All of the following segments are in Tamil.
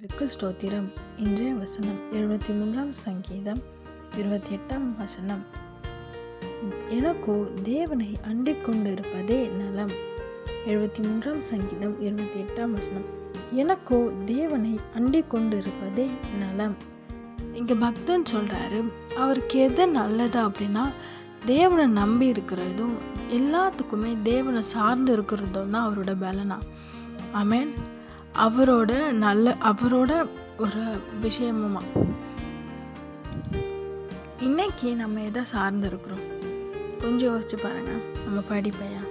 ஸ்தோத்திரம். இன்றைய வசனம் 73 சங்கீதம் 28 வசனம். எனக்கோ தேவனை அண்டிக் கொண்டிருப்பதே நலம். 73 சங்கீதம் 28 வசனம். எனக்கோ தேவனை அண்டிக் கொண்டிருப்பதே நலம். இங்கே பக்தன் சொல்கிறாரு, அவருக்கு எது நல்லது அப்படின்னா தேவனை நம்பி இருக்கிறதும் எல்லாத்துக்குமே தேவனை சார்ந்து இருக்கிறதும் தான் அவரோட பலனா. ஆமென். அவரோட ஒரு விஷயமுமா. இன்னைக்கு நம்ம எதை சார்ந்து இருக்கிறோம் கொஞ்சம் யோசிச்சு பாருங்க. நம்ம படிப்பையா,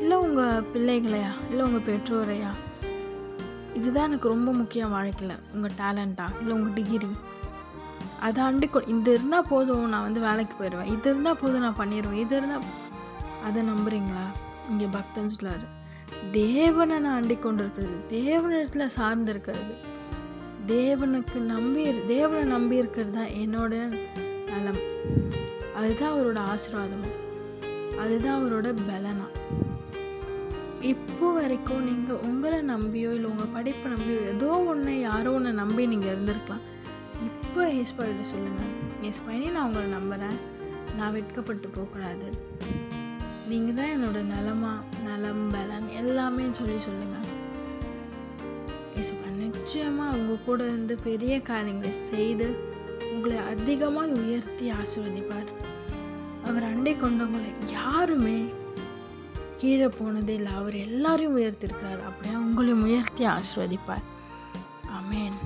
இல்லை உங்கள் பிள்ளைகளையா, இல்லை உங்கள் பெற்றோரையா? இதுதான் எனக்கு ரொம்ப முக்கியம் வாழ்க்கையில். உங்கள் டேலண்ட்டா, இல்லை உங்கள் டிகிரி, அதை இது இருந்தால் போதும், நான் வேலைக்கு போயிடுவேன், இது இருந்தால் போதும், நான் பண்ணிடுவேன், இது இருந்தால், அதை நம்புறீங்களா? இங்கே பக்தன் சொல்றாரு, தேவனை நான் அண்டிக் கொண்டு இருக்கிறது, தேவனிடத்தில் சார்ந்து இருக்கிறது, தேவனை நம்பி இருக்கிறது தான் என்னோட நலம். அதுதான் அவரோட ஆசீர்வாதமும், அதுதான் அவரோட பலனா. இப்போ வரைக்கும் நீங்கள் உங்களை நம்பியோ இல்லை உங்கள் படிப்பை நம்பியோ ஏதோ ஒன்று யாரோ ஒன்று நம்பி நீங்கள் இருந்திருக்கலாம். இப்போ ஏஸ்பா இதை சொல்லுங்கள், ஏஸ்பா இனி நான் உங்களை நம்புகிறேன், நான் வெட்கப்பட்டு போகக்கூடாது, நீங்கள் தான் என்னோட நலம் பலன் எல்லாமே சொல்லுங்கள். ஏசப்பா நிச்சயமாக உங்கள் கூட இருந்து பெரிய காரியங்களை செய்து உங்களை அதிகமாக உயர்த்தி ஆசீர்வதிப்பார். அவர் அண்டை கொண்டவங்களை யாருமே கீழே போனதே இல்லை. அவர் எல்லாரையும் உயர்த்திருக்கிறார். அப்படியே உங்களையும் உயர்த்தி ஆசீர்வதிப்பார். ஆமென்.